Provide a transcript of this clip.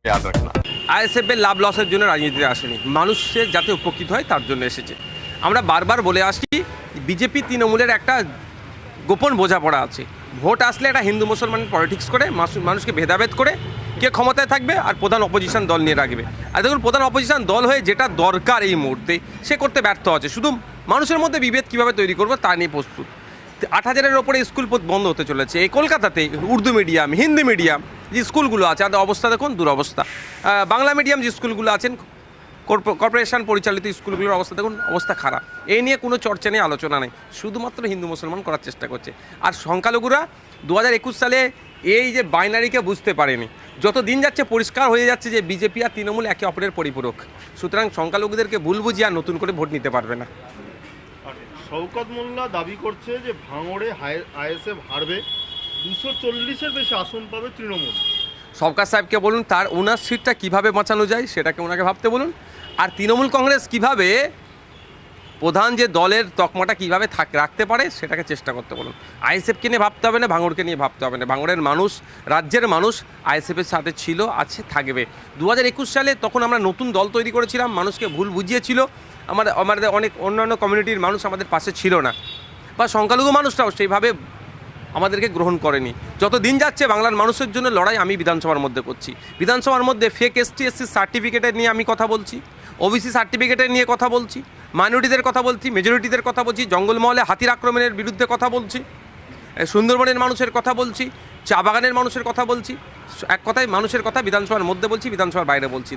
याद रखना। আইএসএফ এর লাভ লসের জন্য রাজনীতিতে আসেনি, মানুষের যাতে উপকৃত হয় তার জন্য এসেছে। আমরা বারবার বলে আসছি বিজেপি তৃণমূলের একটা গোপন বোঝাপড়া আছে। ভোট আসলে এটা হিন্দু মুসলমানের পলিটিক্স করে মানুষকে ভেদাভেদ করে কে ক্ষমতায় থাকবে আর প্রধান অপোজিশন দল নিয়ে রাখবে। আর দেখুন প্রধান অপোজিশন দল হয়ে যেটা দরকার এই মুহূর্তে সে করতে ব্যর্থ হচ্ছে। শুধু মানুষের মধ্যে বিভেদ কীভাবে তৈরি করবো তা নিয়ে প্রস্তুত। 8,000-এর ওপরে স্কুল বন্ধ হতে চলেছে এই কলকাতাতে। উর্দু মিডিয়াম, হিন্দি মিডিয়াম যে স্কুলগুলো আছে তাদের অবস্থা দেখুন দুরবস্থা। বাংলা মিডিয়াম যে স্কুলগুলো আছেন, কর্পোরেশন পরিচালিত স্কুলগুলোর অবস্থা দেখুন, অবস্থা খারাপ। এই নিয়ে কোনো চর্চা নেই, আলোচনা নেই, শুধুমাত্র হিন্দু মুসলমান করার চেষ্টা করছে। আর সংখ্যালঘুরা 2021 সালে এই যে বাইনারিকে বুঝতে পারেনি। যত দিন যাচ্ছে পরিষ্কার হয়ে যাচ্ছে যে বিজেপি আর তৃণমূল একে অপরের পরিপূরক। সুতরাং সংখ্যালঘুদেরকে ভুল বুঝিয়ে আর নতুন করে ভোট নিতে পারবে না। শওকত মোল্লা দাবি করছে যে ভাঙড়ে আইএসএফ হারবে, 240-এর বেশি আসন পাবে তৃণমূল। সরকার সাহেবকে বলুন তার ওনার সিটটা কীভাবে বাঁচানো যায় সেটাকে ওনাকে ভাবতে বলুন। আর তৃণমূল কংগ্রেস কিভাবে প্রধান যে দলের তকমাটা কীভাবে রাখতে পারে সেটাকে চেষ্টা করতে বলুন। আইএসএফকে নিয়ে ভাবতে হবে না, ভাঙড়কে নিয়ে ভাবতে হবে না। ভাঙড়ের মানুষ, রাজ্যের মানুষ আইএসএফের সাথে ছিল, আছে, থাকবে। 2021 সালে তখন আমরা নতুন দল তৈরি করেছিলাম, মানুষকে ভুল বুঝিয়েছিল। আমাদের অনেক অন্যান্য কমিউনিটির মানুষ আমাদের পাশে ছিল না, বা সংখ্যালঘু মানুষরাও সেইভাবে আমাদেরকে গ্রহণ করেনি। যত দিন যাচ্ছে বাংলার মানুষের জন্য লড়াই আমি বিধানসভার মধ্যে করছি। বিধানসভার মধ্যে ফেক ST/SC সার্টিফিকেটের নিয়ে আমি কথা বলছি, ওবিসি সার্টিফিকেটের নিয়ে কথা বলছি, মাইনরিটিদের কথা বলছি, মেজরিটিদের কথা বলছি, জঙ্গলমহলে হাতির আক্রমণের বিরুদ্ধে কথা বলছি, সুন্দরবনের মানুষের কথা বলছি, চা বাগানের মানুষের কথা বলছি। এক কথায় মানুষের কথা বিধানসভার মধ্যে বলছি, বিধানসভার বাইরে বলছি।